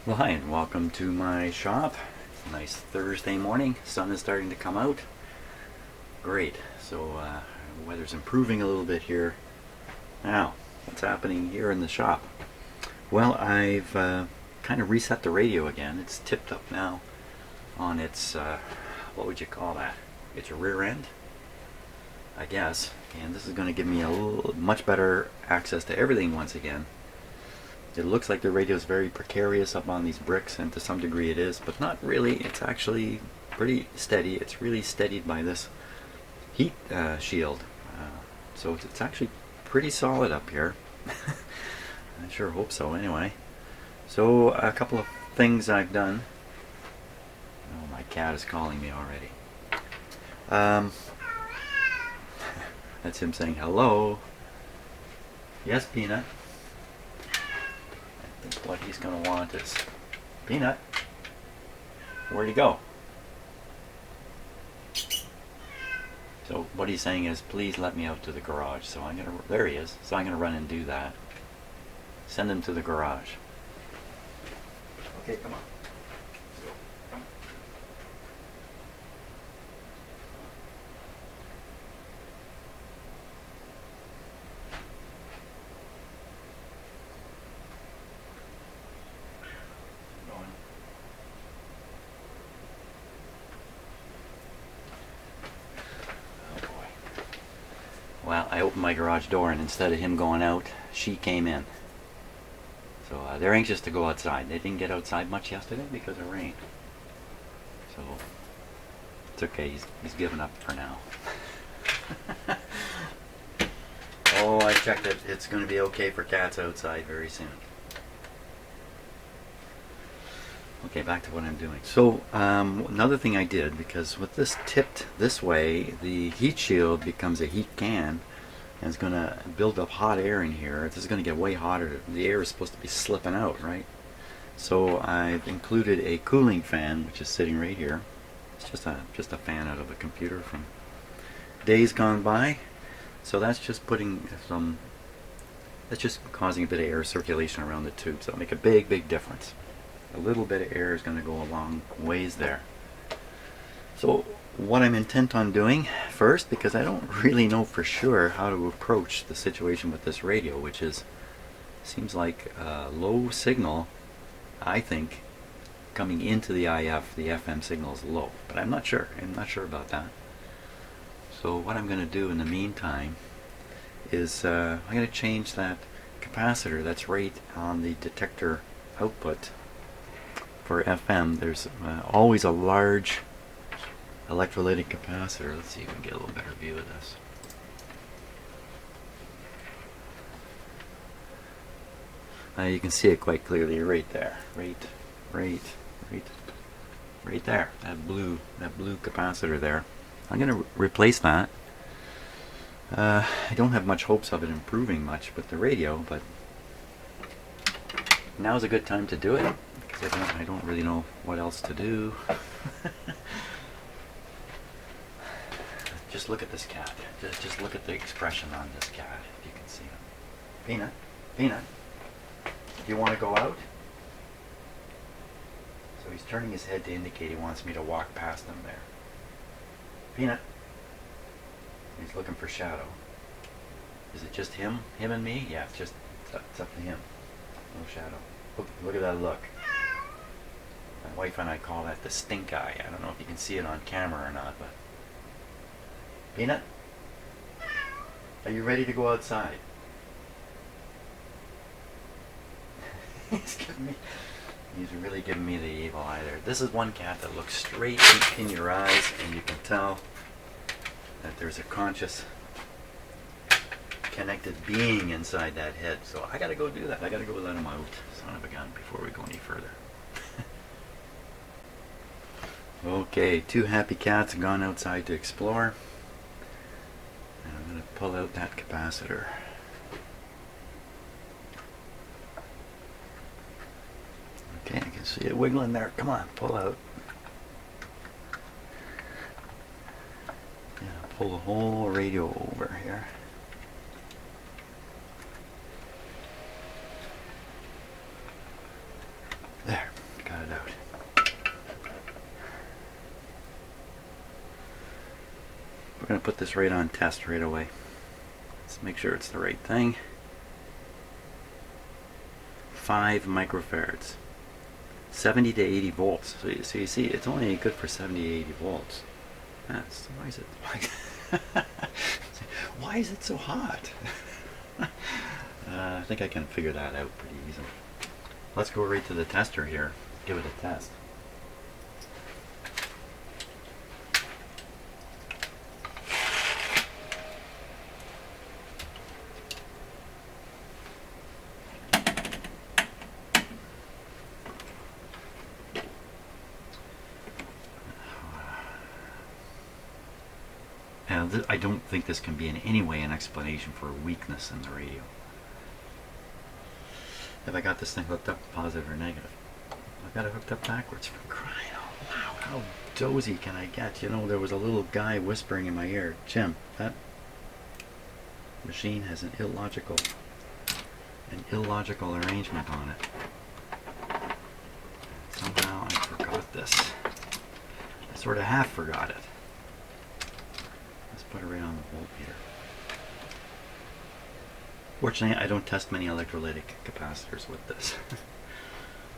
Well, hi, and welcome to my shop. It's a nice Thursday morning. Sun is starting to come out. Great. So, weather's improving a little bit here. Now, what's happening here in the shop? Well, I've kind of reset the radio again. It's tipped up now on its, what would you call that? Its rear end, I guess. And this is going to give me a much better access to everything once again. It looks like the radio is very precarious up on these bricks, and to some degree it is, but not really. It's actually pretty steady. It's really steadied by this heat shield. So it's actually pretty solid up here. I sure hope so anyway. So a couple of things I've done. Oh, my cat is calling me already. That's him saying hello. Yes, Peanut. What he's going to want is Peanut. Where'd he go? So what he's saying is, please let me out to the garage. So I'm gonna. There he is. So I'm gonna run and do that. Send him to the garage. Okay, come on. Well, I opened my garage door, and instead of him going out, she came in. So they're anxious to go outside. They didn't get outside much yesterday because of rain. So it's okay. He's given up for now. Oh, I checked it. It's going to be okay for cats outside very soon. Okay, back to what I'm doing. So another thing I did, because with this tipped this way, the heat shield becomes a heat can, and it's going to build up hot air in here. This is going to get way hotter. The air is supposed to be slipping out, right? So I've included a cooling fan, which is sitting right here. It's just a fan out of a computer from days gone by. So that's just that's just causing a bit of air circulation around the tube. So it'll make a big difference. A little bit of air is going to go a long ways there. So what I'm intent on doing first, because I don't really know for sure how to approach the situation with this radio, which seems like a low signal. I think coming into the IF, the FM signal is low, but I'm not sure. I'm not sure about that. So what I'm going to do in the meantime is I'm going to change that capacitor that's right on the detector output. For FM, there's always a large electrolytic capacitor. Let's see if we can get a little better view of this. You can see it quite clearly right there. Right there. That blue capacitor there. I'm going to replace that. I don't have much hopes of it improving much with the radio, but now's a good time to do it. I don't really know what else to do. Just look at this cat. Just look at the expression on this cat, if you can see him. Peanut, do you want to go out? So he's turning his head to indicate he wants me to walk past him there. Peanut. He's looking for Shadow. Is it just him and me? Yeah, it's up to him. No Shadow. Look at that look. My wife and I call that the stink eye. I don't know if you can see it on camera or not, but... Peanut? Are you ready to go outside? He's really giving me the evil eye there. This is one cat that looks straight in your eyes, and you can tell that there's a conscious, connected being inside that head. So I gotta go do that. I gotta go let him out, son of a gun, before we go any further. Okay, two happy cats have gone outside to explore. And I'm going to pull out that capacitor. Okay, I can see it wiggling there. Come on, pull out. Yeah, pull the whole radio over here. There. We're going to put this right on test right away. Let's make sure it's the right thing. 5 microfarads. 70 to 80 volts. So you see, it's only good for 70 to 80 volts. Why is it? Why is it so hot? I think I can figure that out pretty easily. Let's go right to the tester here. Give it a test. Now, I don't think this can be in any way an explanation for a weakness in the radio. Have I got this thing hooked up positive or negative? I've got it hooked up backwards, for crying out loud. How dozy can I get? You know, there was a little guy whispering in my ear, Jim, that machine has an illogical arrangement on it. Somehow I forgot this. I sort of half forgot it. Let's put it right on the voltmeter. Fortunately, I don't test many electrolytic capacitors with this.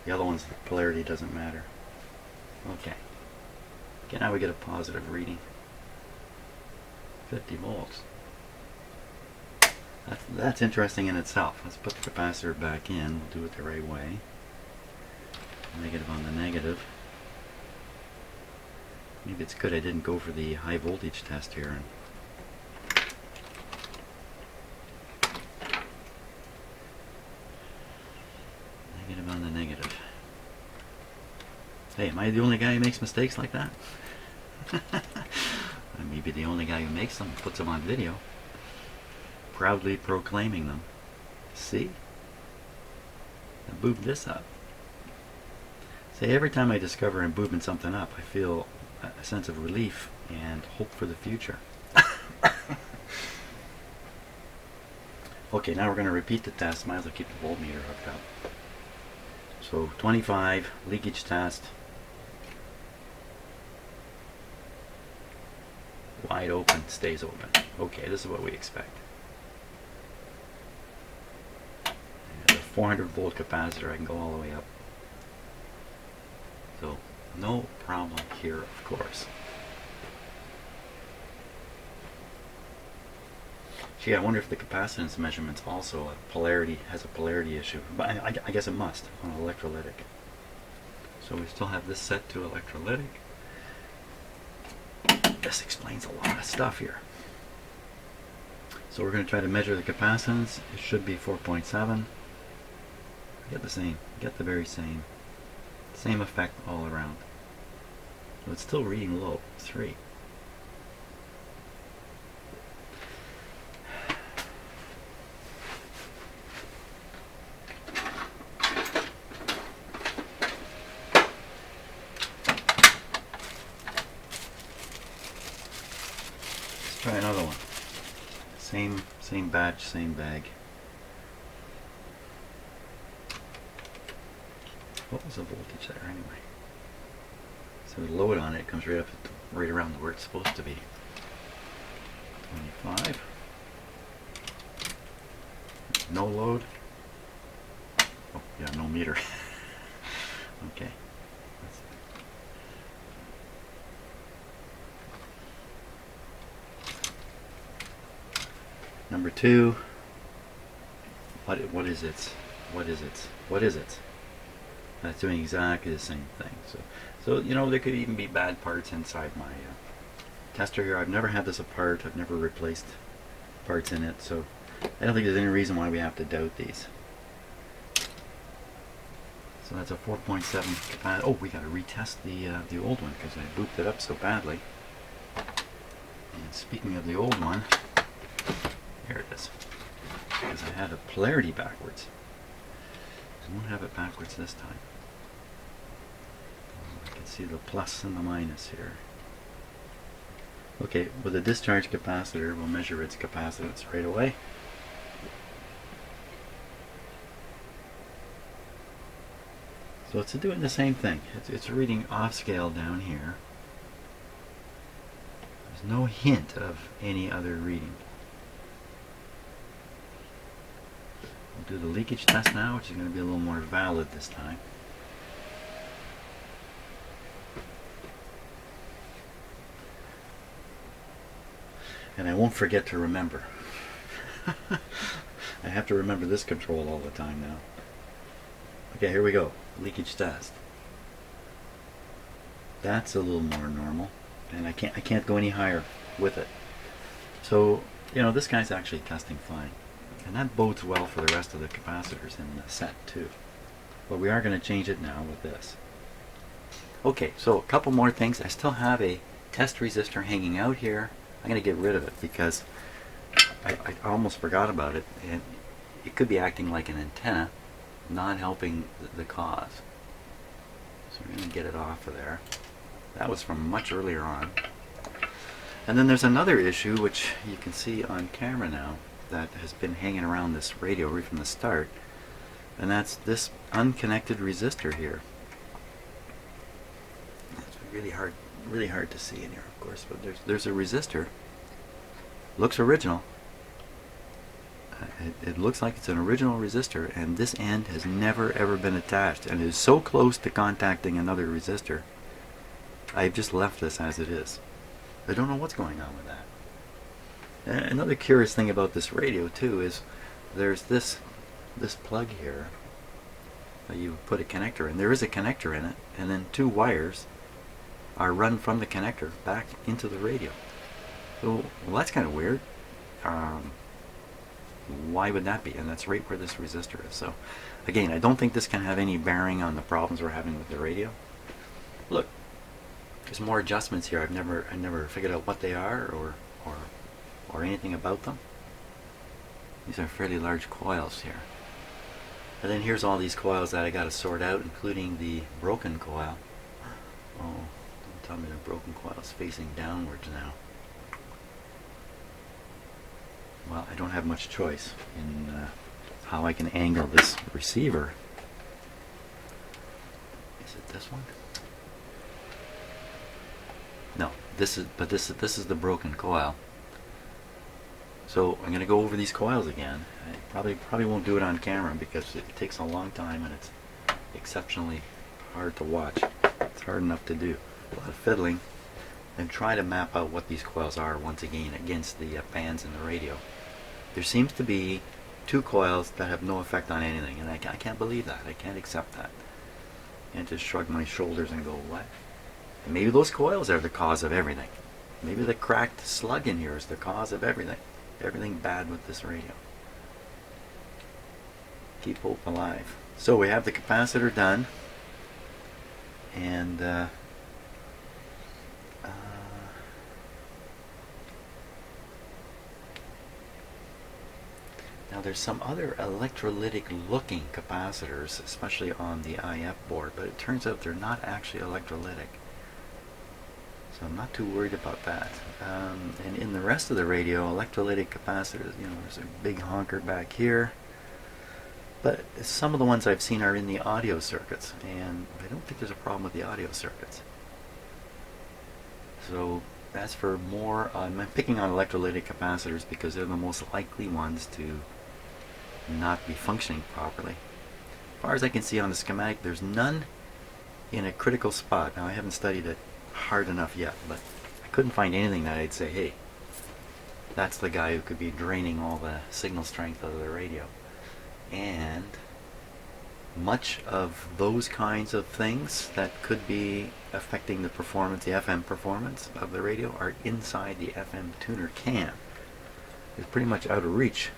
The other ones, the polarity doesn't matter. Okay. Okay, now we get a positive reading. 50 volts. That's interesting in itself. Let's put the capacitor back in. We'll do it the right way. Negative on the negative. Maybe it's good I didn't go for the high voltage test here. Negative on the negative. Hey, am I the only guy who makes mistakes like that? I may be the only guy who makes them, puts them on video, proudly proclaiming them. See? I boobed this up. See, every time I discover I'm boobing something up, I feel a sense of relief and hope for the future. Okay, now we're going to repeat the test. Might as well keep the voltmeter hooked up. So 25, leakage test. Wide open, stays open. Okay, this is what we expect. And a 400 volt capacitor, I can go all the way up. So, no problem here, of course. Gee, I wonder if the capacitance measurement's also has a polarity issue. But I guess it must on electrolytic. So we still have this set to electrolytic. This explains a lot of stuff here. So we're going to try to measure the capacitance. It should be 4.7. Get the same. Get the very same. Same effect all around. So it's still reading low. 3. Try another one. Same batch, same bag. What was the voltage there anyway? So the load on it comes right up, right around where it's supposed to be. 25. No load. Oh yeah, no meter. Okay. Number 2. What is it? What is it? What is it? That's doing exactly the same thing. So you know, there could even be bad parts inside my tester here. I've never had this apart. I've never replaced parts in it, so I don't think there's any reason why we have to doubt these. So that's a 4.7 capacity. Oh, we got to retest the old one because I booped it up so badly. And speaking of the old one, here it is. Because I had a polarity backwards. I won't have it backwards this time. I can see the plus and the minus here. Okay, with a discharge capacitor, we'll measure its capacitance right away. So it's doing the same thing. It's reading off scale down here. There's no hint of any other reading. We'll do the leakage test now, which is going to be a little more valid this time. And I won't forget to remember. I have to remember this control all the time now. Okay, here we go. Leakage test. That's a little more normal, and I can't go any higher with it. So, you know, this guy's actually testing fine, and that bodes well for the rest of the capacitors in the set too. But we are going to change it now with this. Okay, so a couple more things. I still have a test resistor hanging out here. I'm going to get rid of it because I almost forgot about it, and it could be acting like an antenna, not helping the cause. So we're going to get it off of there. That was from much earlier on. And then there's another issue which you can see on camera now that has been hanging around this radio right from the start, and that's this unconnected resistor here. It's really hard to see in here, of course, but there's a resistor. Looks original. It looks like it's an original resistor, and this end has never ever been attached, and is so close to contacting another resistor. I've just left this as it is. I don't know what's going on with that. Another curious thing about this radio too is there's this plug here that you put a connector in. There is a connector in it, and then two wires are run from the connector back into the radio. So, well, that's kind of weird. Why would that be? And that's right where this resistor is. So, again, I don't think this can have any bearing on the problems we're having with the radio. Look, there's more adjustments here. I've never figured out what they are or anything about them. These are fairly large coils here. And then here's all these coils that I got to sort out, including the broken coil. Oh, don't tell me the broken coil is facing downwards now. Well, I don't have much choice in how I can angle this receiver. Is it this one? No, this is the broken coil. So I'm going to go over these coils again. I probably won't do it on camera because it takes a long time and it's exceptionally hard to watch. It's hard enough to do. A lot of fiddling, and try to map out what these coils are once again against the bands in the radio. There seems to be two coils that have no effect on anything, and I can't believe that. I can't accept that. And just shrug my shoulders and go, what? And maybe those coils are the cause of everything. Maybe the cracked slug in here is the cause of everything. Everything bad with this radio. Keep hope alive. So we have the capacitor done, and now there's some other electrolytic looking capacitors, especially on the IF board, but it turns out they're not actually electrolytic. So I'm not too worried about that. And in the rest of the radio, electrolytic capacitors, you know, there's a big honker back here. But some of the ones I've seen are in the audio circuits, and I don't think there's a problem with the audio circuits. So as for more, I'm picking on electrolytic capacitors because they're the most likely ones to not be functioning properly. As far as I can see on the schematic, there's none in a critical spot. Now I haven't studied it hard enough yet, but I couldn't find anything that I'd say, hey, that's the guy who could be draining all the signal strength out of the radio. And much of those kinds of things that could be affecting the performance, the FM performance of the radio, are inside the FM tuner can. It's pretty much out of reach.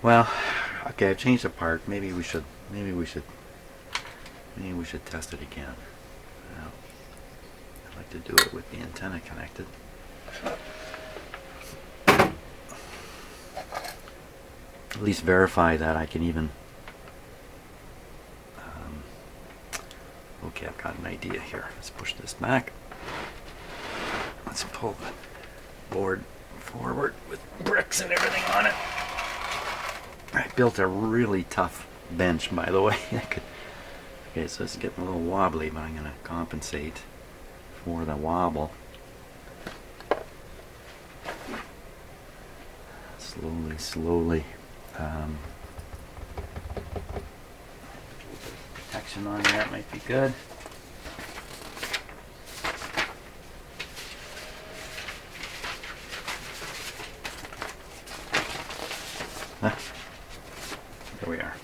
Well, okay, I've changed the part. Maybe we should test it again. Now, I'd like to do it with the antenna connected. At least verify that I can even. Okay, I've got an idea here. Let's push this back. Let's pull the board forward with bricks and everything on it. I built a really tough bench, by the way. Okay, so it's getting a little wobbly, but I'm going to compensate for the wobble slowly. Protection on that might be good. There we are.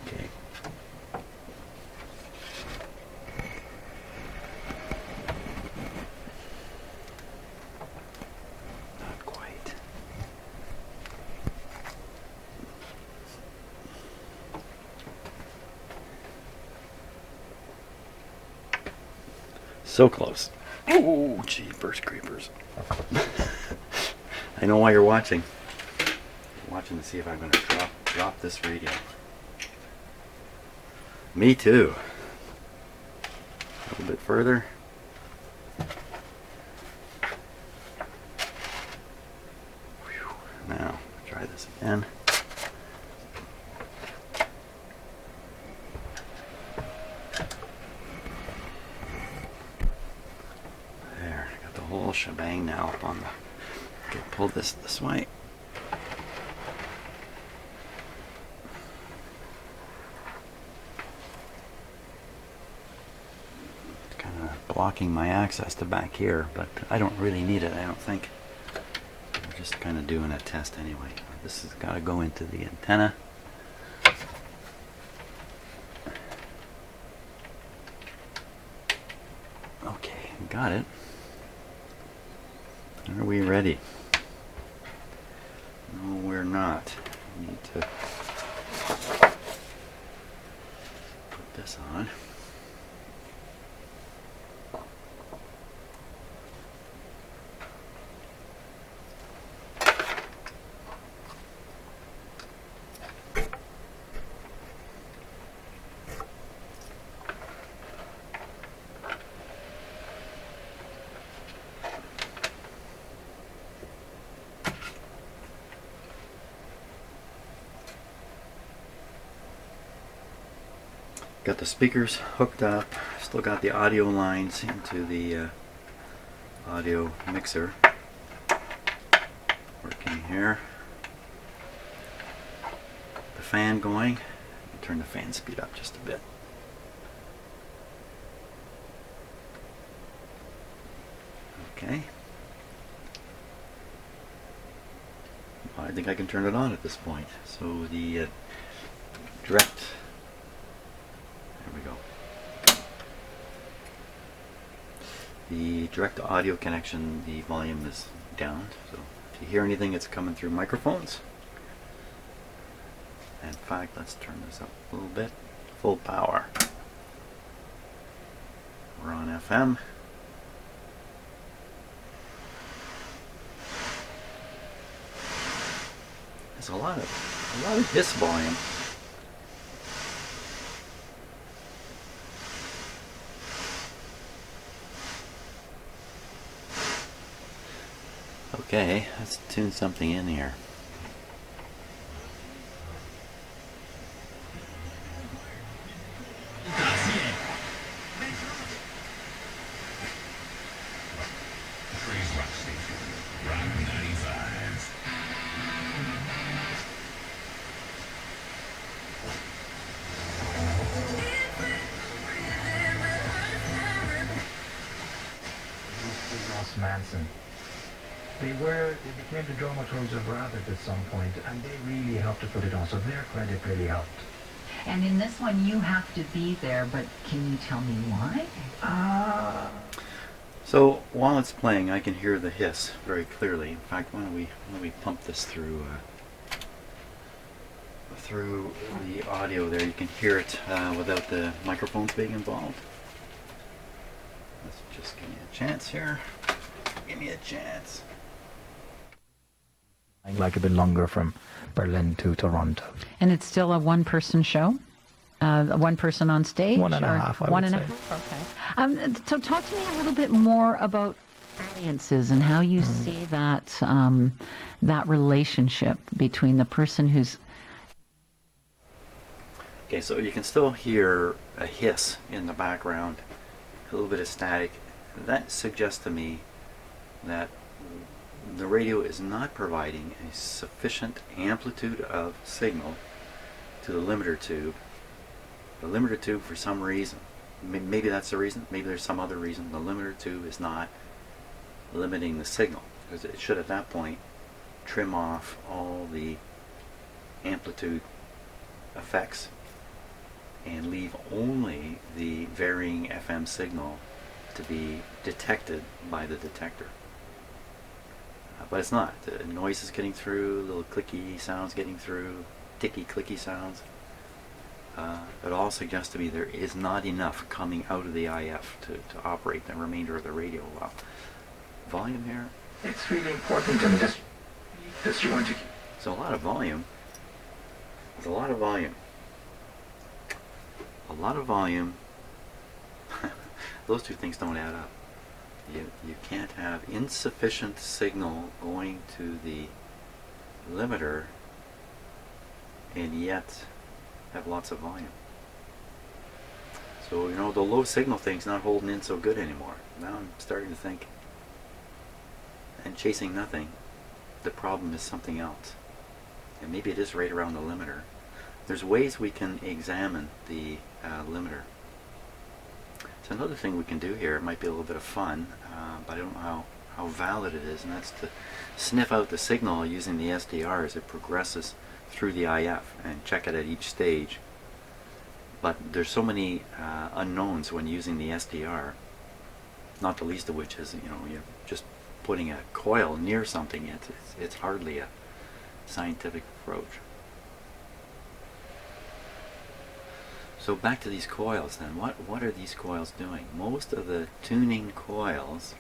Okay. Not quite. So close. Oh, jeepers creepers. I know why you're watching. You're watching to see if I'm going to drop this radio. Me too. A little bit further. Whew. Now, try this again. Whole shebang now up on the. Okay, pull this way. It's kind of blocking my access to back here, but I don't really need it, I don't think. We're just kind of doing a test anyway. This has got to go into the antenna. Okay, got it. Are we ready? No, we're not. We need to put this on. Got the speakers hooked up, still got the audio lines into the audio mixer working here. The fan going. Turn the fan speed up just a bit. Okay. I think I can turn it on at this point. So the direct. There we go. The direct audio connection, the volume is down. So if you hear anything, it's coming through microphones. In fact, let's turn this up a little bit. Full power. We're on FM. There's a lot of hiss volume. Okay, let's tune something in here. Manson. They became the dramaturgs of Rabbit at some point, and they really helped to put it on, so their credit really helped. And in this one, you have to be there, but can you tell me why? So while it's playing, I can hear the hiss very clearly. In fact, why don't we pump this through the audio there? You can hear it without the microphones being involved. Let's just give me a chance here. Give me a chance. Like a bit longer from Berlin to Toronto. And it's still a one-person show? One person on stage? One and a half, I would say. Okay. So talk to me a little bit more about audiences and how you see that that relationship between the person who's... Okay, so you can still hear a hiss in the background, a little bit of static. That suggests to me that the radio is not providing a sufficient amplitude of signal to the limiter tube. The limiter tube, for some reason, maybe that's the reason, maybe there's some other reason, the limiter tube is not limiting the signal, because it should at that point trim off all the amplitude effects and leave only the varying FM signal to be detected by the detector. But it's not. The noise is getting through, little clicky sounds getting through, ticky clicky sounds. It all suggests to me there is not enough coming out of the IF to operate the remainder of the radio well. Volume here. It's really important to me that you want to... So a lot of volume. There's a lot of volume. A lot of volume. Those two things don't add up. You can't have insufficient signal going to the limiter and yet have lots of volume. So, you know, the low signal thing's not holding in so good anymore. Now I'm starting to think, and chasing nothing, the problem is something else. And maybe it is right around the limiter. There's ways we can examine the limiter. So another thing we can do here, it might be a little bit of fun, but I don't know how valid it is, and that's to sniff out the signal using the SDR as it progresses through the IF and check it at each stage. But there's so many unknowns when using the SDR, not the least of which is, you know, you're just putting a coil near something. It's hardly a scientific approach. So back to these coils then. What are these coils doing? Most of the tuning coils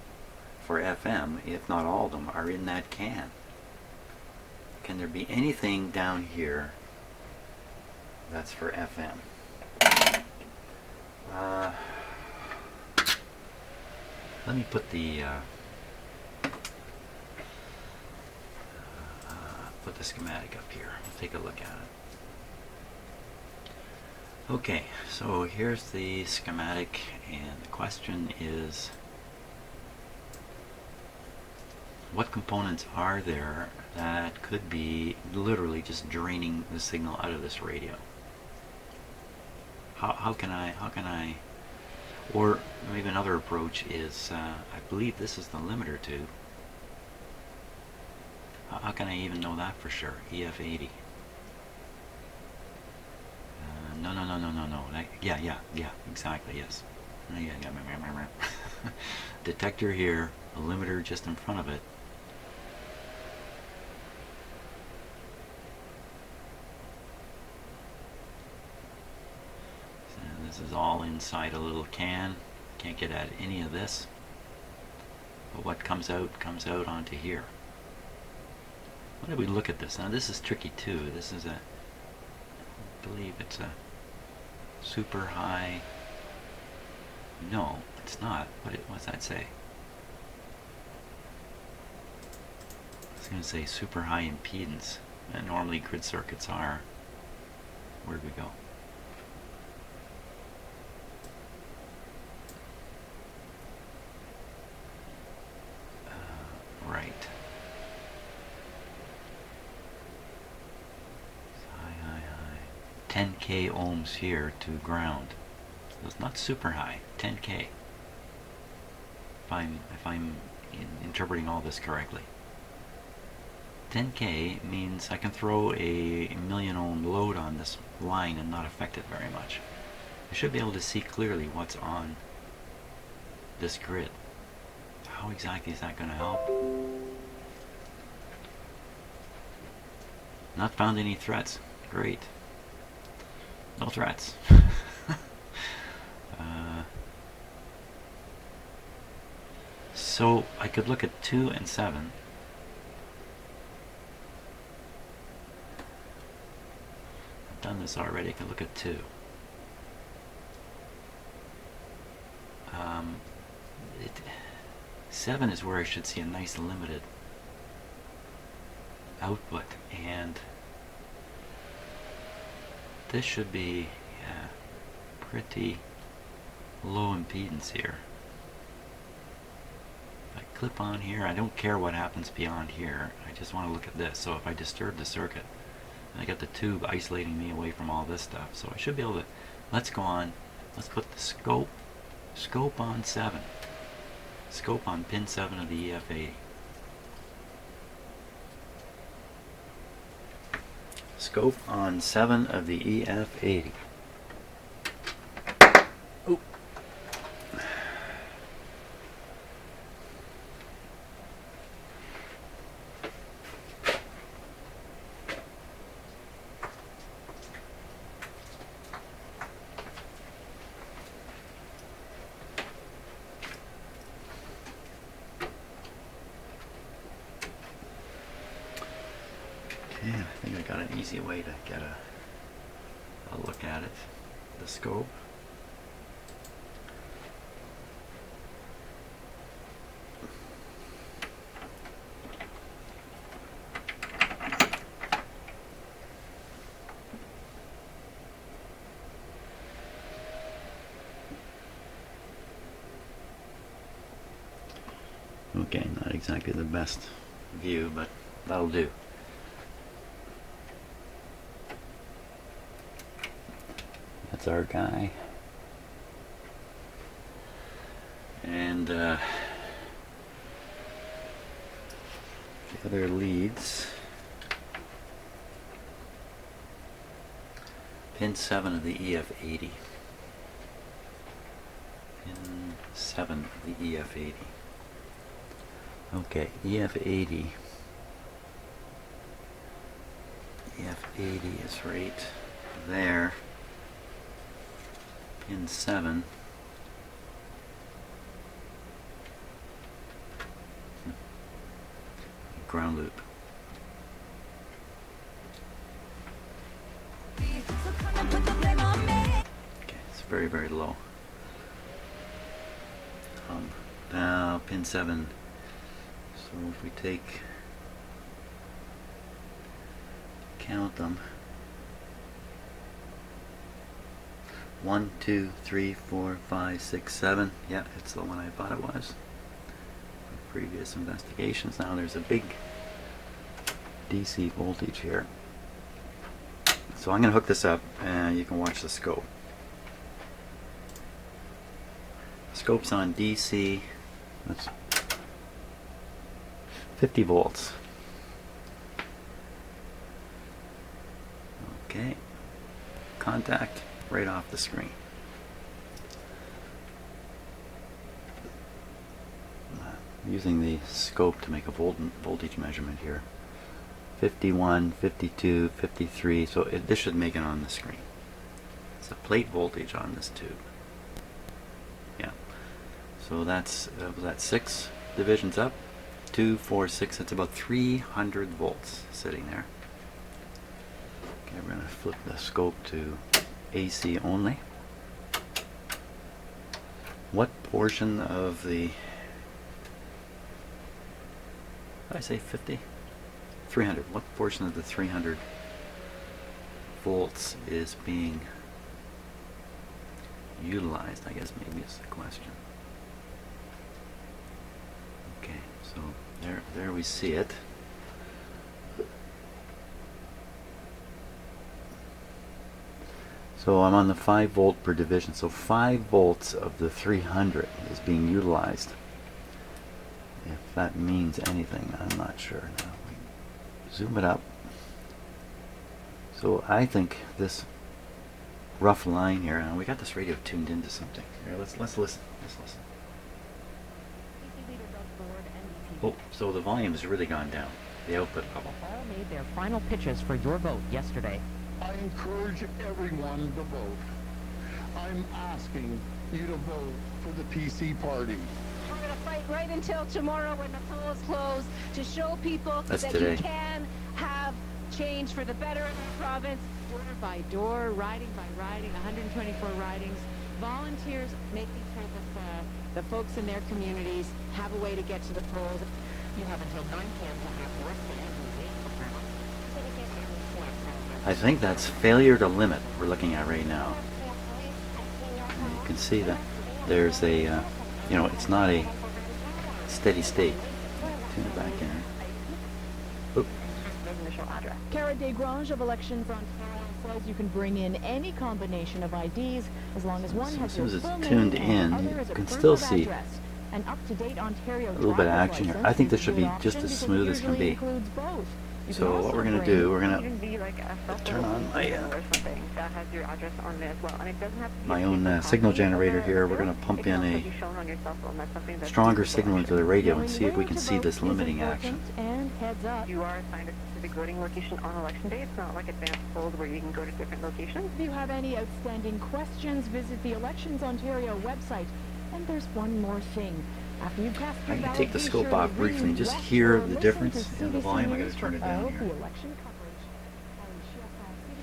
for FM, if not all of them, are in that can. Can there be anything down here that's for FM? Let me put the schematic up here. We'll take a look at it. Okay, so here's the schematic, and the question is, what components are there that could be literally just draining the signal out of this radio? How can I, or maybe another approach is, I believe this is the limiter tube. How can I even know that for sure? EF80. No. Yeah, exactly, yes. Detector here, a limiter just in front of it. So this is all inside a little can. Can't get at any of this. But what comes out onto here. Why don't we look at this? Now this is tricky too. This is I believe it's a super high. No, it's not. What's that say? I was going to say super high impedance. And normally grid circuits are. Where'd we go? Right. 10k ohms here to ground. So it's not super high. 10k. If I'm interpreting all this correctly. 10k means I can throw a million ohm load on this line and not affect it very much. I should be able to see clearly what's on this grid. How exactly is that going to help? Not found any threats. Great. No threats. So I could look at 2 and 7. I've done this already. I could look at 2. 7 is where I should see a nice limited output, and this should be, yeah, pretty low impedance here. If I clip on here, I don't care what happens beyond here. I just want to look at this. So if I disturb the circuit, I got the tube isolating me away from all this stuff. So I should be able to, let's go on, let's put the scope on 7. Scope on pin 7 of the EF80. Scope on 7 of the EF80. Oop. Okay, I think I got an easy way to get a look at it. The scope. Okay, not exactly the best view, but that'll do. That's our guy. And the other leads. Pin 7 of the EF80. Pin 7 of the EF80. Okay, EF80. EF80 is right there. Pin 7. Ground loop. Okay, it's very, very low. Now pin 7. So if we count them. 1, 2, 3, 4, 5, 6, 7. Yeah, it's the one I thought it was. Previous investigations. Now there's a big DC voltage here. So I'm going to hook this up and you can watch the scope. Scope's on DC. That's 50 volts. Okay. Contact right off the screen. Using the scope to make a voltage measurement here. 51, 52, 53. So this should make it on the screen. It's a plate voltage on this tube. Yeah. So that's was that 6 divisions up. 2, 4, 6. It's about 300 volts sitting there. Okay, we're going to flip the scope to AC only. What portion of the, did I say 50? 300. What portion of the 300 volts is being utilized? I guess maybe is the question. Okay, so there we see it. So I'm on the 5 volt per division. So 5 volts of the 300 is being utilized. If that means anything, I'm not sure. Now we zoom it up. So I think this rough line here, and we got this radio tuned into something. Here, let's listen. Let's listen. Oh, so the volume has really gone down. The output level. All made their final pitches for your vote yesterday. I encourage everyone to vote. I'm asking you to vote for the PC party. We're going to fight right until tomorrow when the polls close to show people That's that today. you can have change for the better of the province. Door by door, riding by riding, 124 ridings. Volunteers making sure that the folks in their communities have a way to get to the polls. You have until 9 p.m. to have work I think that's failure to limit we're looking at right now. And you can see that there's a, you know, it's not a steady state. Tune it back in. Oop. Cara Desgrange of Elections Ontario says you can bring in any combination of IDs as long as one So has as soon as your it's full tuned name in, and you other is a can proof still of see address. An up-to-date Ontario a little bit of driver's action here. license I think this is should a be good option just as because it smooth as can usually be. includes both. You So can what also we're going to bring- do, we're going Even be like a cell turn phone on my, or something that has your address on there as well. And it doesn't have to be my a own paper signal copy of generator the here. We're bill. going to pump It can in also a be shown on your cell phone. That's something that's stronger useful, signal into actually. the radio and Knowing see if we when can to see vote this is limiting action. important, and heads up. You are assigned a specific voting location on election day. It's not like advanced polls where you can go to different locations. If you have any outstanding questions, visit the Elections Ontario website. And there's one more thing. After you cast your I can ballot, take the be scope sure to off briefly and read, just watch, hear or the listen difference to in the CBC volume. I News gotta turn it for down all here. the election coverage. Holly Schiff,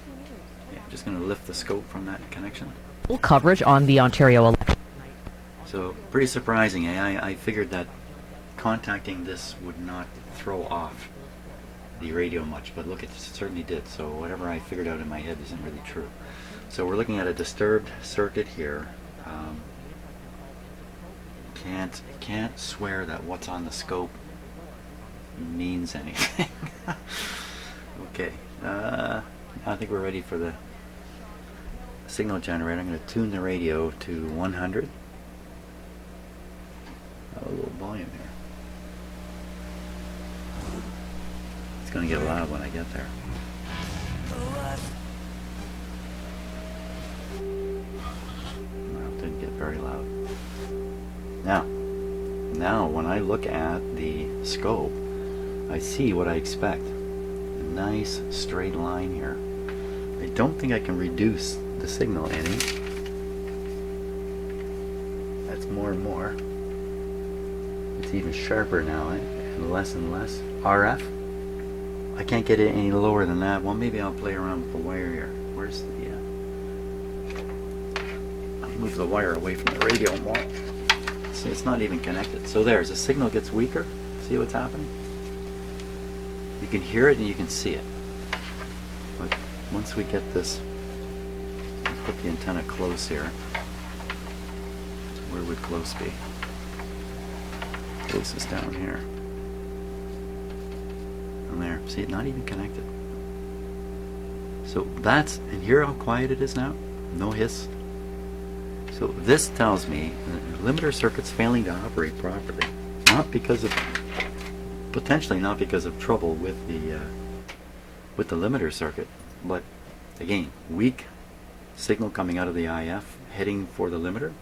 CBC News. Yeah, I'm just going to lift the scope from that connection. Full coverage on the Ontario election. So pretty surprising, eh? I figured that contacting this would not throw off the radio much, but look, it certainly did. So whatever I figured out in my head isn't really true. So we're looking at a disturbed circuit here. Can't swear that what's on the scope means anything. Okay, I think we're ready for the signal generator. I'm going to tune the radio to 100. A little volume here. It's going to get loud when I get there. Well, it didn't get very loud. Now when I look at the scope, I see what I expect. A nice straight line here. I don't think I can reduce the signal any. That's more and more. It's even sharper now, and less RF. I can't get it any lower than that. Well, maybe I'll play around with the wire here. Where's the I'll move the wire away from the radio more. See, it's not even connected. So there's the signal gets weaker. See what's happening? You can hear it and you can see it. But once we get this, let's put the antenna close here. Where would close be? Close is down here. And there. See it not even connected. So that's, and hear how quiet it is now? No hiss. So this tells me that the limiter circuit's failing to operate properly. Not because of, potentially not because of trouble with the limiter circuit, but again, weak signal coming out of the IF heading for the limiter.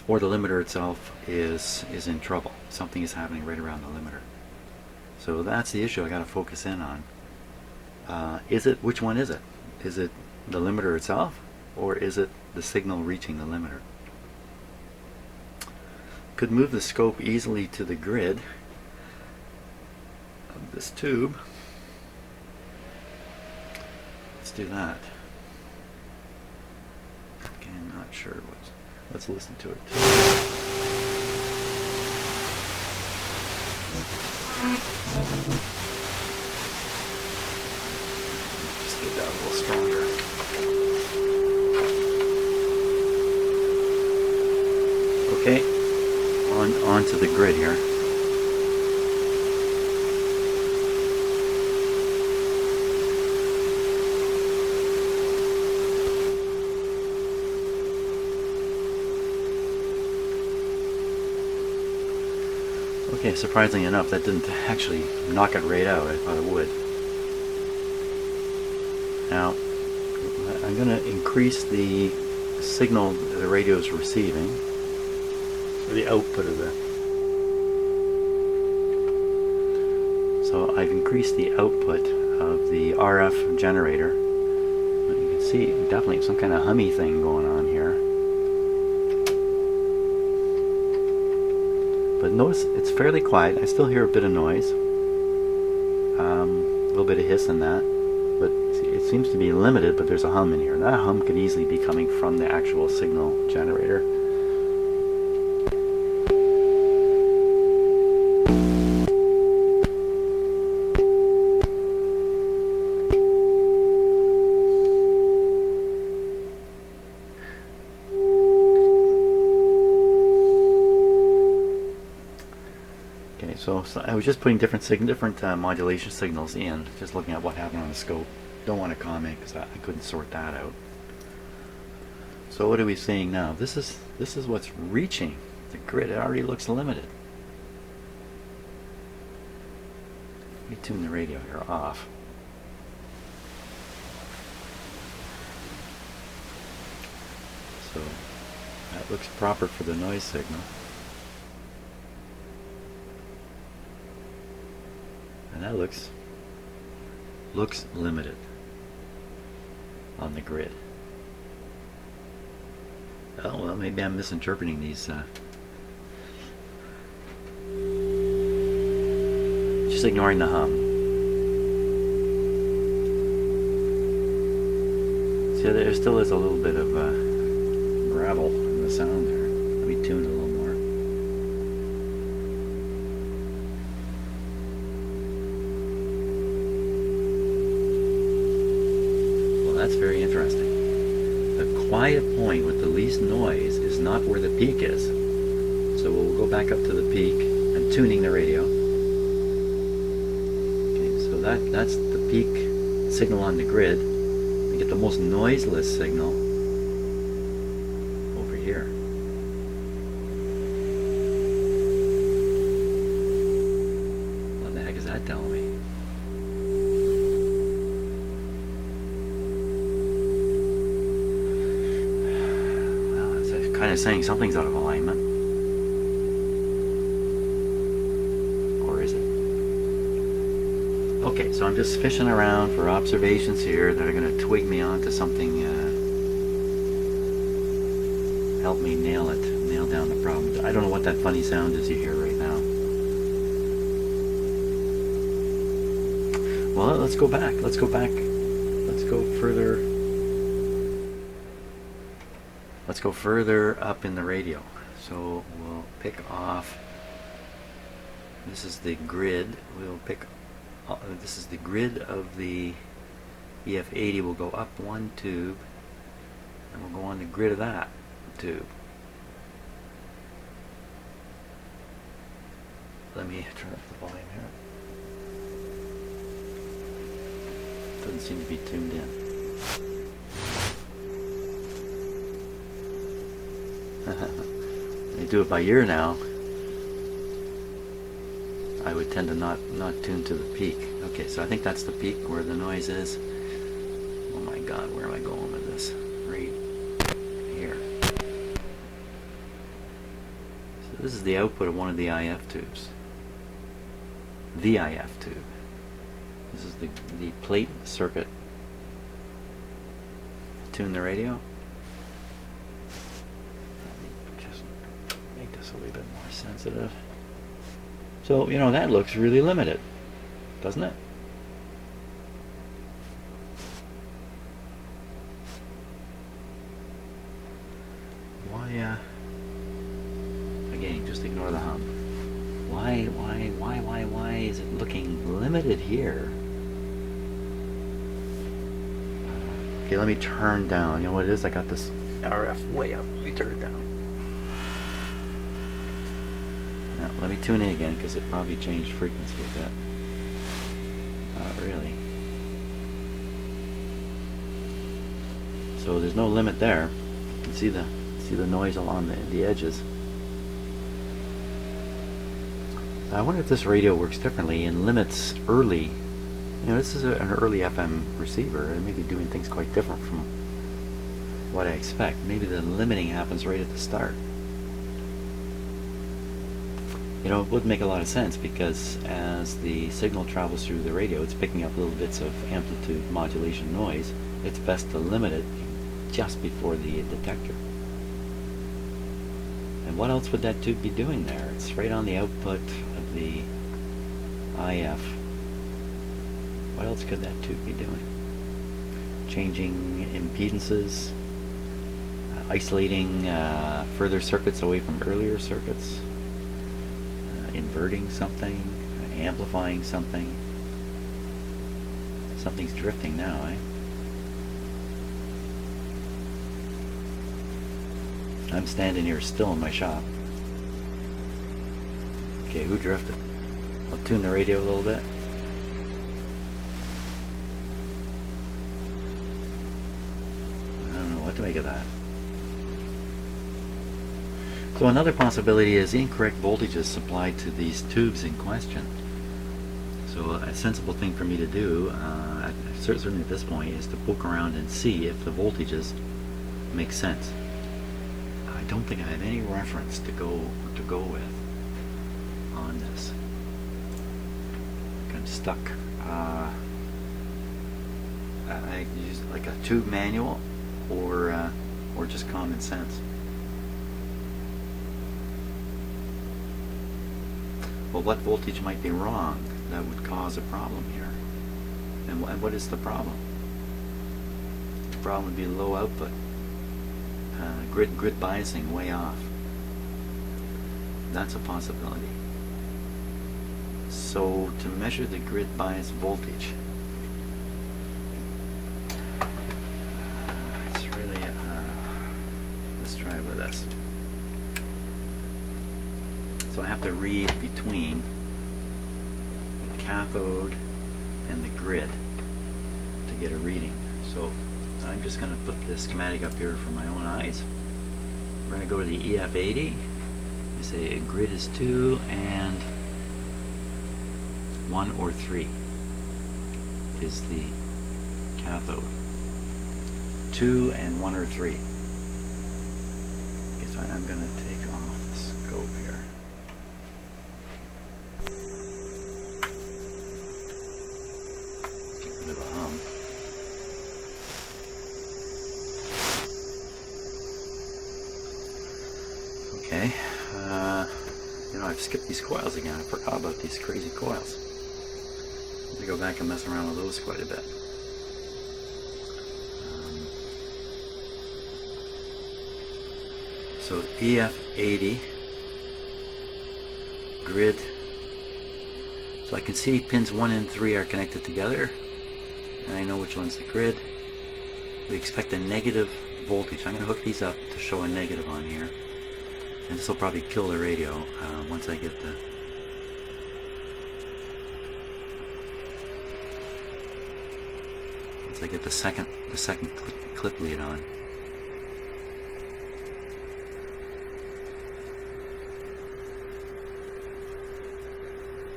Or the limiter itself is in trouble. Something is happening right around the limiter. So that's the issue I got to focus in on. Which one is it? Is it the limiter itself, or is it the signal reaching the limiter? Could move the scope easily to the grid of this tube. Let's do that. Okay, I'm not sure what. Let's listen to it. Just get that a little stronger. Okay, on to the grid here. Okay, surprisingly enough, that didn't actually knock it right out. I thought it would. Now, I'm going to increase the signal the radio is receiving, or the output of the. So I've increased the output of the RF generator. You can see definitely some kind of hummy thing going on here. But notice it's fairly quiet. I still hear a bit of noise. A little bit of hiss in that. But it seems to be limited, but there's a hum in here. That hum could easily be coming from the actual signal generator. so I was just putting different modulation signals in, just looking at what happened on the scope. Don't want to comment because I couldn't sort that out. So what are we seeing now? This is what's reaching the grid. It already looks limited. Let me tune the radio here off. So that looks proper for the noise signal. And that looks limited on the grid. Oh, well, maybe I'm misinterpreting these. Just ignoring the hum. See, there still is a little bit of gravel in the sound there. Let me tune it a little more. Well, that's very interesting. The quiet point with the least noise is not where the peak is. So we'll go back up to the peak. I'm tuning the radio. Okay, so that's the peak signal on the grid. I get the most noiseless signal over here. What the heck is that telling me? Kind of saying something's out of alignment. Or is it? Okay, so I'm just fishing around for observations here that are going to twig me onto something, help me nail down the problem. I don't know what that funny sound is you hear right now. Well, let's go back. Let's go further. Let's go further up in the radio. So we'll pick off. This is the grid. We'll pick. This is the grid of the EF80. We'll go up one tube, and we'll go on the grid of that tube. Let me turn up the volume here. Doesn't seem to be tuned in. I do it by ear now. I would tend to not tune to the peak. Okay, so I think that's the peak where the noise is. Oh my God, where am I going with this? Right here. So this is the output of one of the IF tubes. The IF tube. This is the plate circuit. Tune the radio. A little bit more sensitive. So, that looks really limited, doesn't it? Why, again, just ignore the hum. Why is it looking limited here? Okay, let me turn down. You know what it is? I got this RF way up. Let me turn it down. Now, let me tune in again because it probably changed frequency a bit. Not really. So there's no limit there. You can see the noise along the edges. I wonder if this radio works differently and limits early. This is an early FM receiver. It may be doing things quite different from what I expect. Maybe the limiting happens right at the start. It would make a lot of sense because as the signal travels through the radio, it's picking up little bits of amplitude modulation noise. It's best to limit it just before the detector. And what else would that tube be doing there? It's right on the output of the IF. What else could that tube be doing? Changing impedances, isolating further circuits away from earlier circuits. Inverting something, amplifying something. Something's drifting now, eh? I'm standing here still in my shop. Okay, who drifted? I'll tune the radio a little bit. I don't know what to make of that. So another possibility is incorrect voltages supplied to these tubes in question. So a sensible thing for me to do, certainly at this point, is to poke around and see if the voltages make sense. I don't think I have any reference to go with on this. I'm stuck. I use like a tube manual or just common sense. Well, what voltage might be wrong that would cause a problem here? And what is the problem? The problem would be low output. Grid biasing way off. That's a possibility. So to measure the grid bias voltage, it's really let's try with this. So I have to read between the cathode and the grid to get a reading. So I'm just going to put the schematic up here for my own eyes. We're going to go to the EF80. We say a grid is 2 and 1 or 3 is the cathode. 2 and 1 or 3. Okay, so I'm going to take off the scope here. Get rid of a hum. Okay, you know, I've skipped these coils again. I forgot about these crazy coils. Let me go back and mess around with those quite a bit. So EF80 grid. So I can see pins 1 and 3 are connected together, and I know which one's the grid. We expect a negative voltage. I'm going to hook these up to show a negative on here. And this will probably kill the radio once I get the second clip lead on.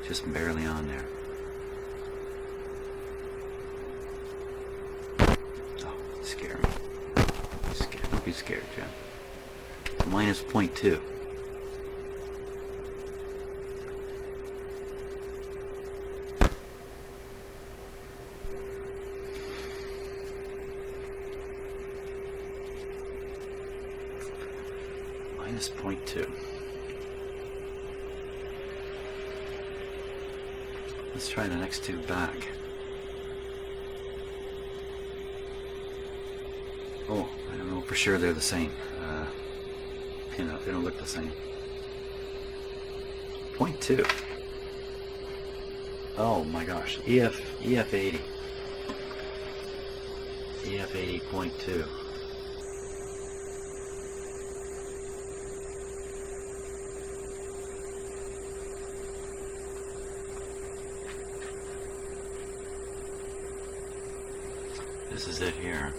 Just barely on there. Oh, scare me. Don't be scared, Jeff. Minus 0.2. Minus 0.2. Let's try the next two back. Oh, I don't know for sure they're the same. You know, they don't look the same. 0.2. Oh my gosh. EF80. EF80.2. This is it here.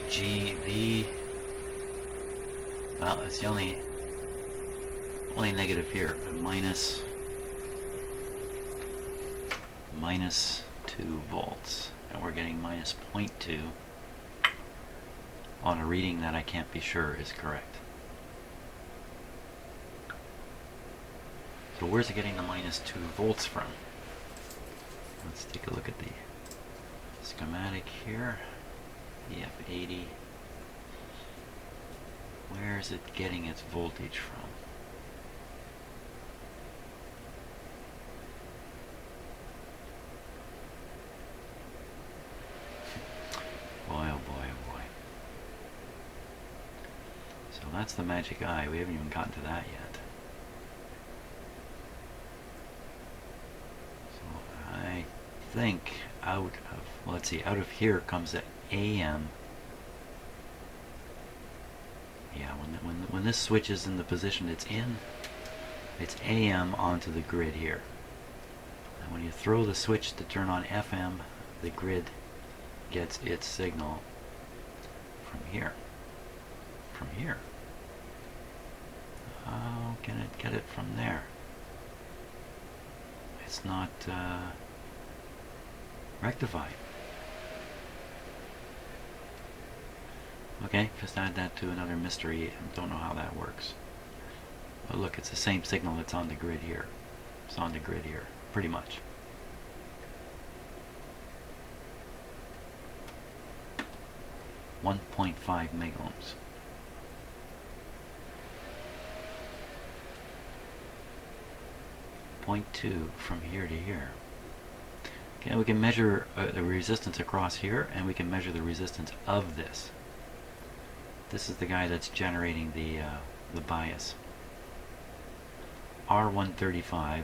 GV. Well, it's the only negative here. Minus 2 volts, and we're getting minus 0.2 on a reading that I can't be sure is correct. So where's it getting the minus 2 volts from? Let's take a look at the schematic here. EF80. Where is it getting its voltage from? Boy, oh boy, oh boy. So that's the magic eye. We haven't even gotten to that yet. So I think out of, well, let's see, out of here comes the AM. Yeah, when this switch is in the position it's in, it's AM onto the grid here. And when you throw the switch to turn on FM, the grid gets its signal from here. From here. How can it get it from there? It's not rectified. Okay, just add that to another mystery. I don't know how that works. But look, it's the same signal that's on the grid here. It's on the grid here, pretty much. .5 megohms. 0.2 from here to here. Okay, we can measure the resistance across here, and we can measure the resistance of this. This is the guy that's generating the bias. R135.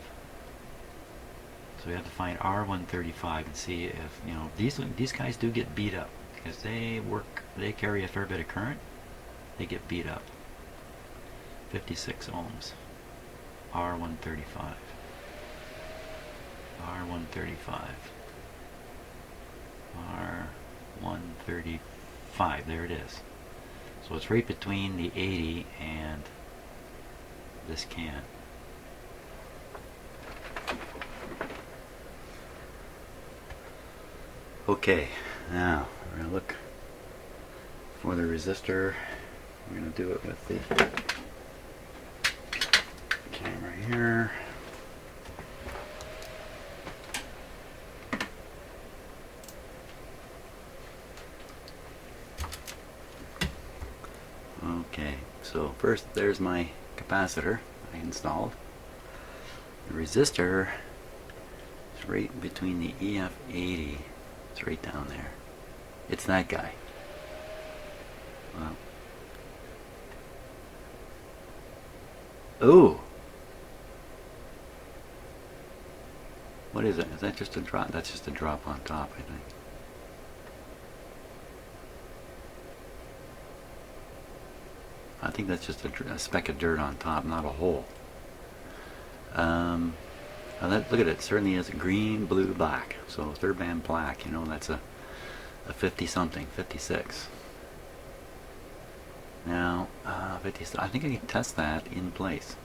So we have to find R135 and see if, you know, these guys do get beat up because they carry a fair bit of current. They get beat up. 56 ohms. R135. R135. R135. There it is. So it's right between the 80 and this can. Okay, now we're going to look for the resistor. We're going to do it with the camera here. Okay, so first there's my capacitor I installed. The resistor is right between the EF80. It's right down there. It's that guy. Well. Oh! What is it? Is that just a drop? That's just a drop on top, I think. I think that's just a speck of dirt on top, not a hole. Look at it. It certainly is green, blue, black. So third band black, you know, that's a 50-something, 56. Now, 50. I think I can test that in place.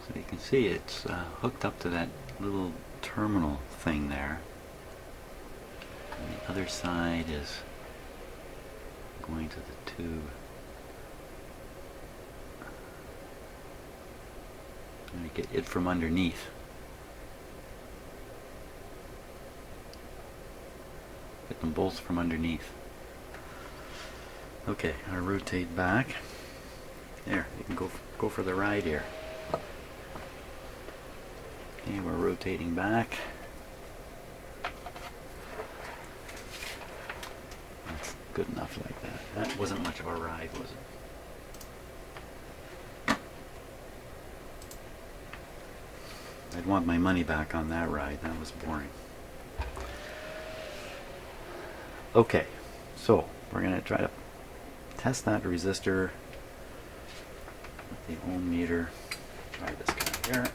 So you can see it's hooked up to that little terminal thing there. And the other side is going to the tube. I'm going to get it from underneath. Get them both from underneath. Okay, I'll rotate back. There, you can go for the ride here. Okay, we're rotating back. That's good enough like that. That wasn't much of a ride, was it? I'd want my money back on that ride. That was boring. Okay, so we're going to try to test that resistor with the ohm meter. Try this guy here.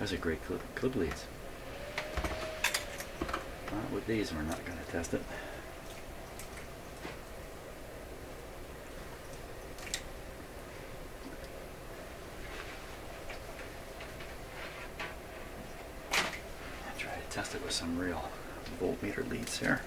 Those are great clip leads. Not with these, we're not going to test it. Test it with some real voltmeter leads here.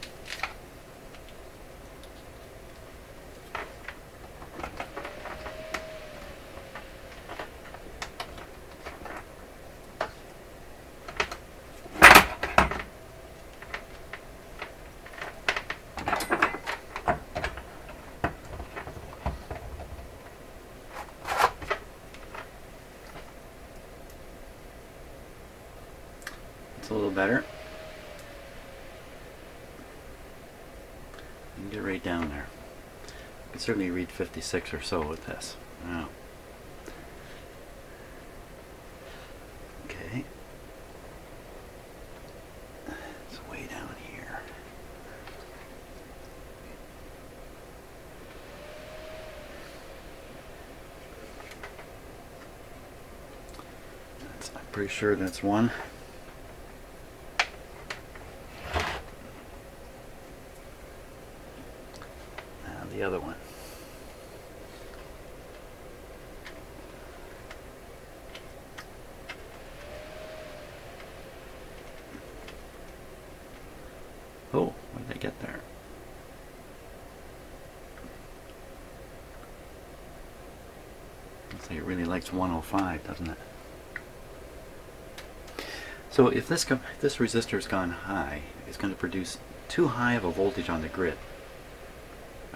It's a little better. You can get right down there. can certainly read 56 or so with this. Wow. Okay. It's way down here. I'm pretty sure that's one. Now the other one. Oh, what did I get there? Looks like it really likes 105, doesn't it? So if this resistor's gone high, it's going to produce too high of a voltage on the grid.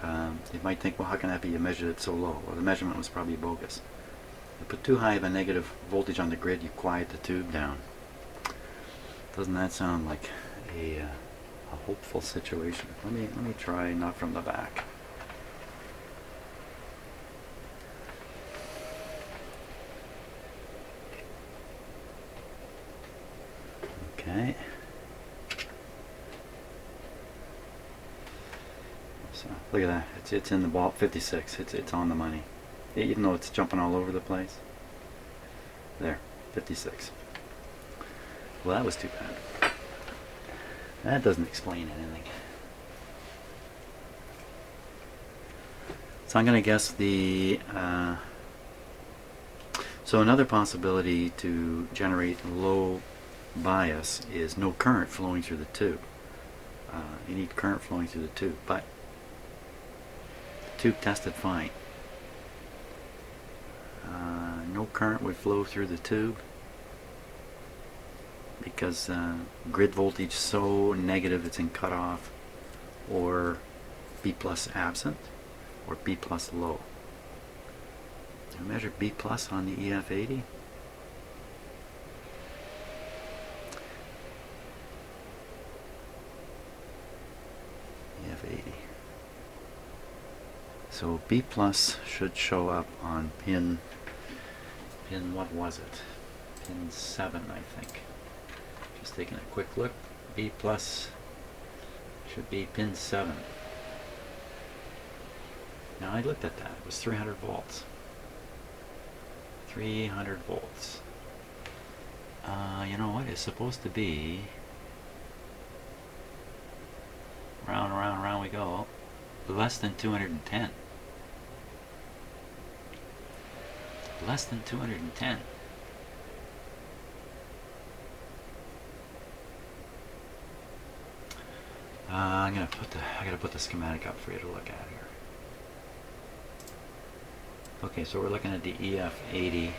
You might think, well, how can that be? You measured it so low. Well, the measurement was probably bogus. You put too high of a negative voltage on the grid, you quiet the tube down. Doesn't that sound like a hopeful situation? Let me try not from the back. Okay. So look at that. It's in the ball. 56. It's on the money, even though it's jumping all over the place. There, 56. Well, that was too bad. That doesn't explain anything. So I'm going to guess the. So another possibility to generate low bias is no current flowing through the tube. You need current flowing through the tube, but the tube tested fine. No current would flow through the tube because grid voltage so negative it's in cutoff, or B plus absent, or B plus low. I measure B plus on the EF80. EF80. So B plus should show up on pin, what was it? Pin 7, I think. Just taking a quick look. B plus should be pin 7. Now I looked at that. It was 300 volts. 300 volts. You know what? It's supposed to be round, round, round we go. Less than 210. Less than 210. I gotta put the schematic up for you to look at here. Okay, so we're looking at the EF80. Look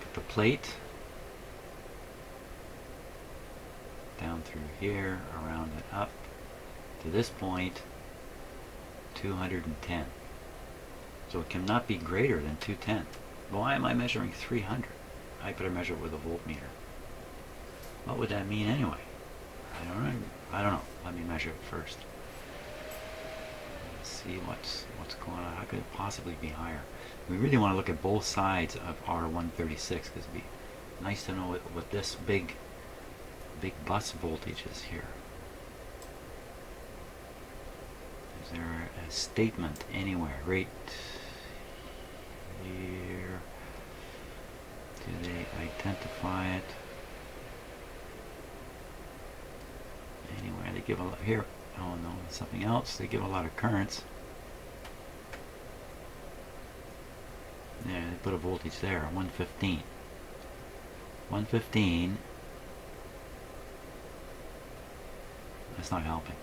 at the plate. Down through here, around and up to this point, 210. So it cannot be greater than 210. Why am I measuring 300? I better measure it with a voltmeter. What would that mean anyway? I don't know. Let me measure it first. Let's see what's going on. How could it possibly be higher? We really want to look at both sides of R136 because it'd be nice to know what this big bus voltage is here. Is there a statement anywhere? Right here. Do they identify it? Anywhere they give a lot here. Oh no, something else. They give a lot of currents. Yeah, they put a voltage there, 115. 115. That's not helping.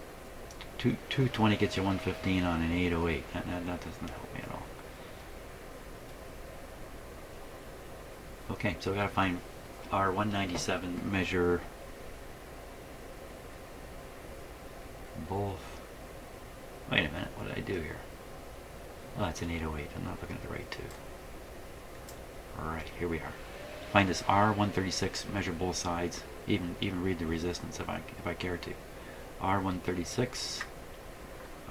220 gets you 115 on an 808. That doesn't help me at all. Okay, so we gotta find our 197, measure both. Wait a minute, what did I do here? Oh, that's an 808. I'm not looking at the right tube. Alright, here we are. Find this R136, measure both sides, even read the resistance if I care to. R136,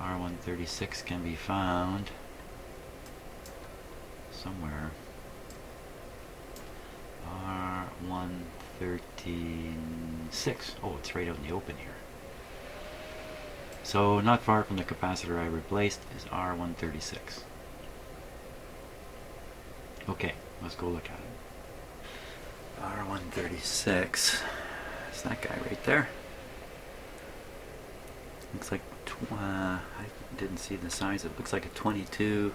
R136 can be found somewhere. R136. Oh, it's right out in the open here. So not far from the capacitor I replaced is R136. Okay, let's go look at it. R136. It's that guy right there. Looks like I didn't see the size. It looks like a 22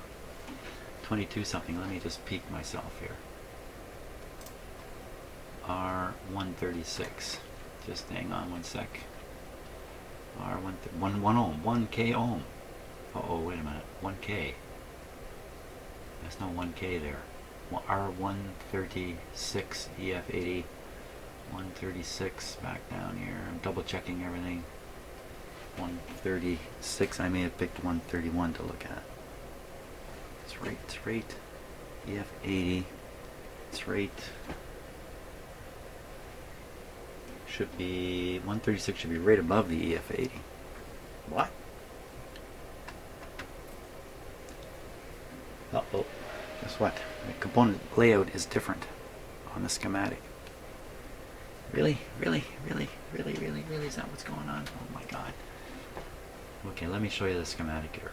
something. Let me just peek myself here. R136. Just hang on one sec. R1 1 ohm, 1K ohm. Uh-oh, wait a minute. 1K. There's no 1K there. R136 EF80. 136 back down here. I'm double checking everything. 136. I may have picked 131 to look at. It's right. EF80. It's right. Should be 136 should be right above the EF80. What? Uh-oh. Guess what? The component layout is different on the schematic. Really? Really? Is that what's going on? Oh my god. Okay, let me show you the schematic here.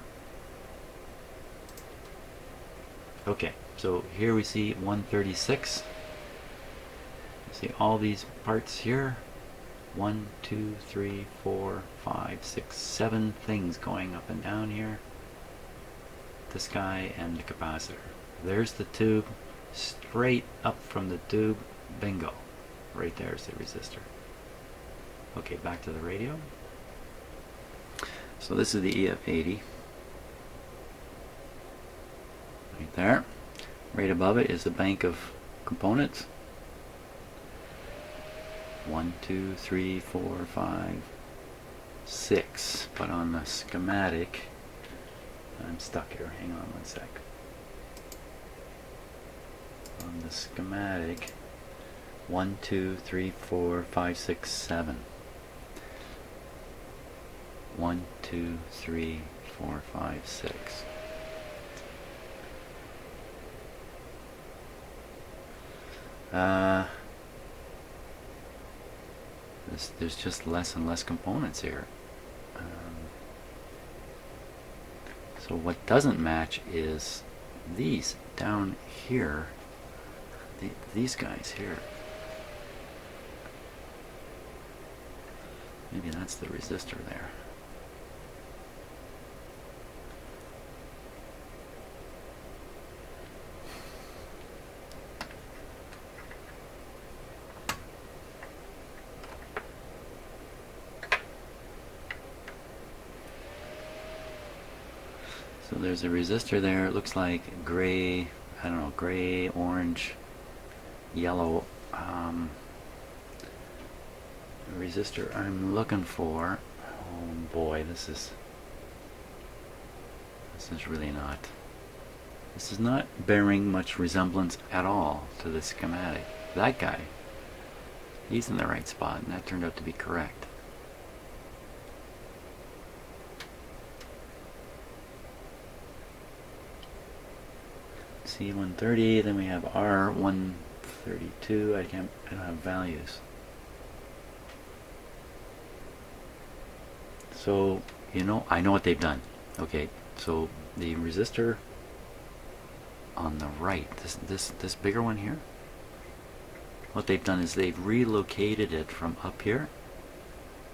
Okay, so here we see 136. You see all these parts here. 1, 2, 3, 4, 5, 6, 7 things going up and down here. This guy and the capacitor. There's the tube. Straight up from the tube. Bingo. Right there's the resistor. Okay, back to the radio. So this is the EF80. Right there. Right above it is the bank of components. 1, 2, 3, 4, 5, 6. But on the schematic, I'm stuck here. Hang on one sec. On the schematic, 1, 2, 3, 4, 5, 6, 7. 1, 2, 3, 4, 5, 6. There's just less and less components here. So what doesn't match is these down here. These guys here. Maybe that's the resistor there. So there's a resistor there. It looks like gray, I don't know, gray, orange, yellow resistor I'm looking for. Oh boy, this is really not. This is not bearing much resemblance at all to the schematic. That guy, he's in the right spot, and that turned out to be correct. C130, then we have R132. I don't have values. So, you know, I know what they've done. Okay, so the resistor on the right, this bigger one here, what they've done is they've relocated it from up here,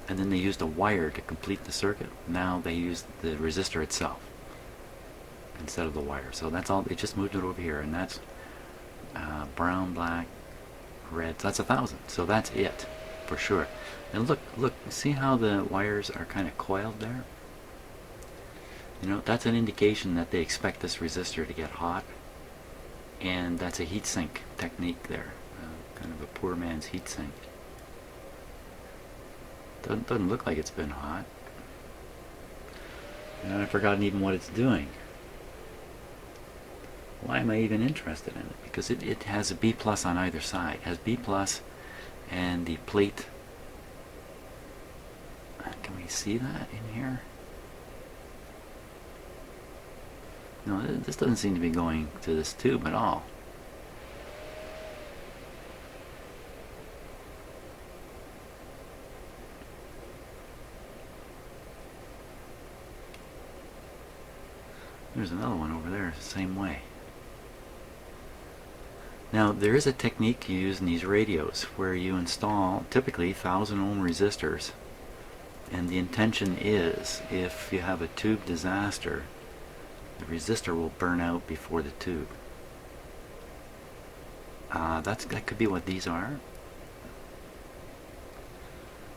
and then they used a wire to complete the circuit. Now they use the resistor itself instead of the wire. So that's all. They just moved it over here, and that's brown, black, red. So that's 1,000. So that's it for sure. And look, see how the wires are kind of coiled there? You know, that's an indication that they expect this resistor to get hot, and that's a heat sink technique there. Kind of a poor man's heat sink. Doesn't look like it's been hot. And I've forgotten even what it's doing. Why am I even interested in it? Because it has a B plus on either side. It has B plus and the plate. Can we see that in here? No, this doesn't seem to be going to this tube at all. There's another one over there, same way. Now, there is a technique you use in these radios where you install typically 1000 ohm resistors, and the intention is if you have a tube disaster, the resistor will burn out before the tube. That could be what these are.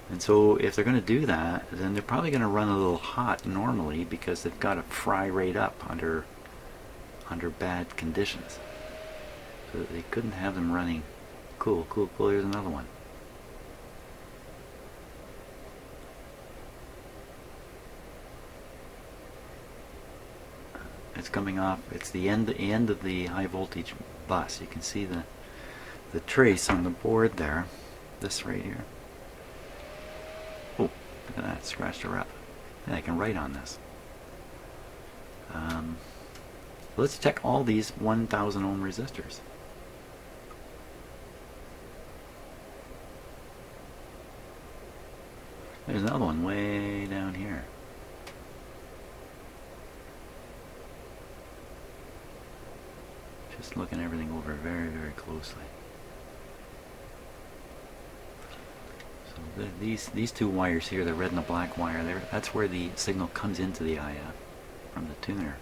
And so if they're going to do that, then they're probably going to run a little hot normally because they've got to fry right up under bad conditions. So they couldn't have them running cool. Here's another one. It's coming off. It's the end of the high voltage bus. You can see the trace on the board there. This right here. Oh, look at that! Scratched her up. Yeah, I can write on this. Let's check all these 1000 ohm resistors. There's another one way down here. Just looking everything over very closely. So these two wires here, the red and the black wire there, that's where the signal comes into the IF from the tuner.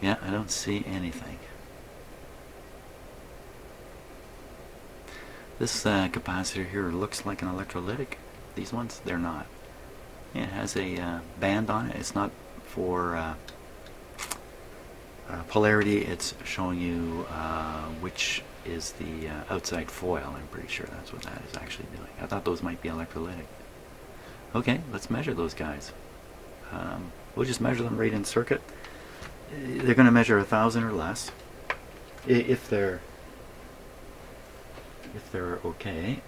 Yeah, I don't see anything. This capacitor here looks like an electrolytic. These ones, they're not. Yeah, it has a band on it. It's not for polarity. It's showing you which is the outside foil. I'm pretty sure that's what that is actually doing. I thought those might be electrolytic. Okay, let's measure those guys. We'll just measure them right in circuit. They're going to measure 1000 or less if they're okay.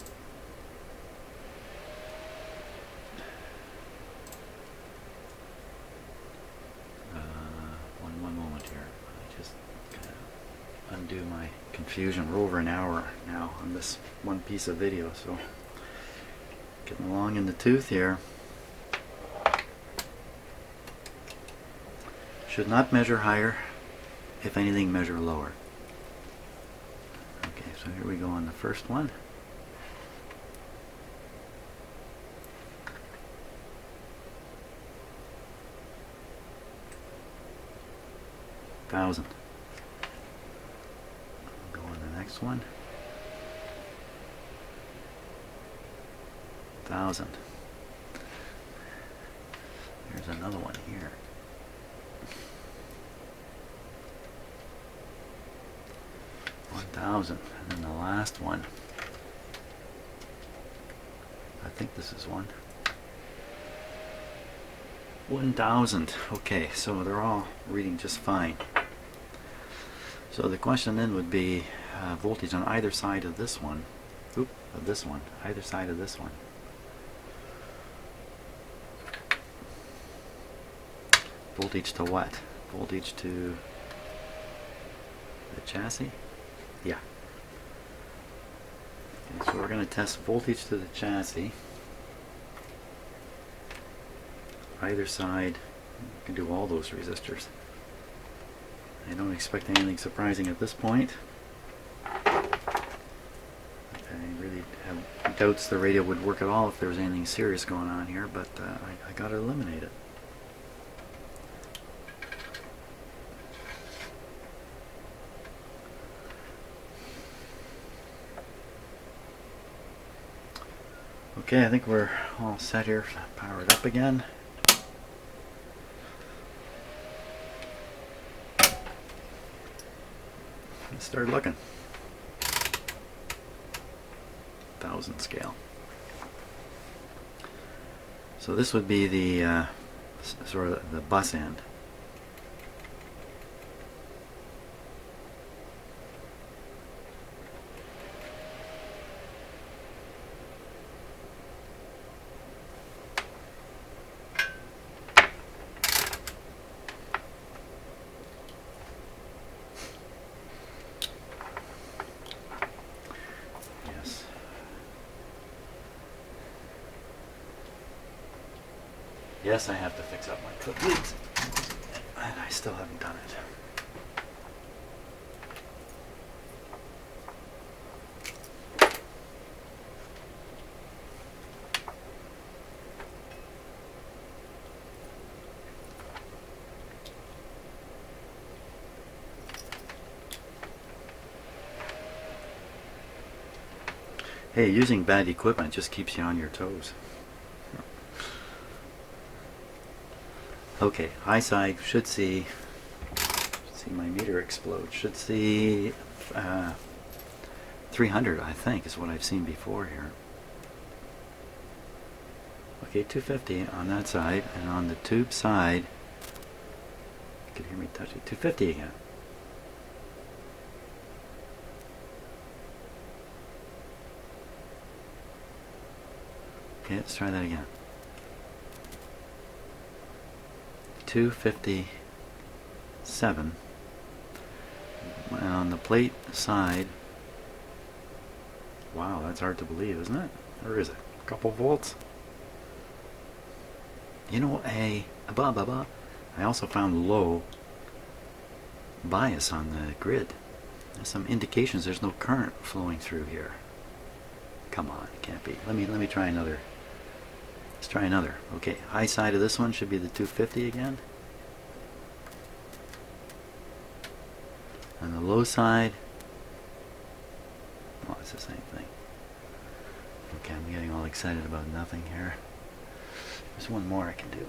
One moment here. I just kind of undo my confusion. We're over an hour now on this one piece of video, so getting along in the tooth here. Should not measure higher. If anything, measure lower. Okay, so here we go on the first one. Thousand. Go on the next one. 1000. There's another one here. 1000, and then the last one, I think this is 1000. Okay, so they're all reading just fine. So the question then would be voltage on either side of this one. Either side of this one. Voltage to what? Voltage to the chassis? Yeah. Okay, so we're going to test voltage to the chassis. Either side, you can do all those resistors. I don't expect anything surprising at this point. I really have doubts the radio would work at all if there was anything serious going on here, but I got to eliminate it. Okay, I think we're all set here. Power it up again. Let's start looking. 1000 scale. So this would be the sort of the bus end. Yes. Yes, I have to fix up my clip leads, and I still haven't done it. Hey, using bad equipment just keeps you on your toes. Okay, high side should see my meter explode. Should see 300, I think, is what I've seen before here. Okay, 250 on that side, and on the tube side, you can hear me touch it. 250 again. Okay, let's try that again. 257. And on the plate side, wow, that's hard to believe, isn't it? Or is it? A couple volts? You know, I also found low bias on the grid. There's some indications there's no current flowing through here. Come on, it can't be. Let me try another. Let's try another. Okay, high side of this one should be the 250 again. And the low side, well, it's the same thing. Okay, I'm getting all excited about nothing here. There's one more I can do.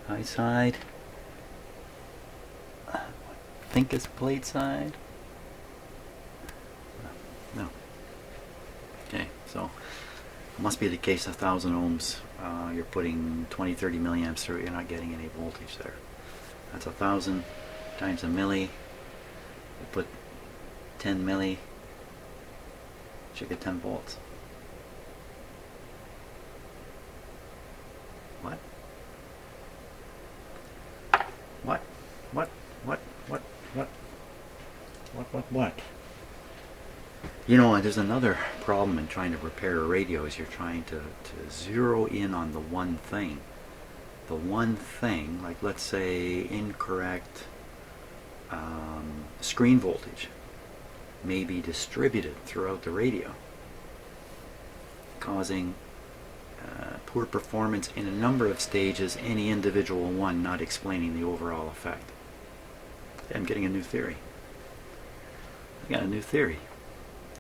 High side. I think it's plate side. No. Okay, so it must be the case 1,000 ohms. You're putting 20-30 milliamps through it. You're not getting any voltage there. That's 1,000 times a milli. You put 10 milli. Should get 10 volts. What? What? What? What? What? What? What? You know, there's another problem in trying to repair a radio is you're trying to zero in on the one thing. The one thing, like let's say incorrect screen voltage may be distributed throughout the radio, causing poor performance in a number of stages, any individual one not explaining the overall effect. I'm getting a new theory. I got a new theory.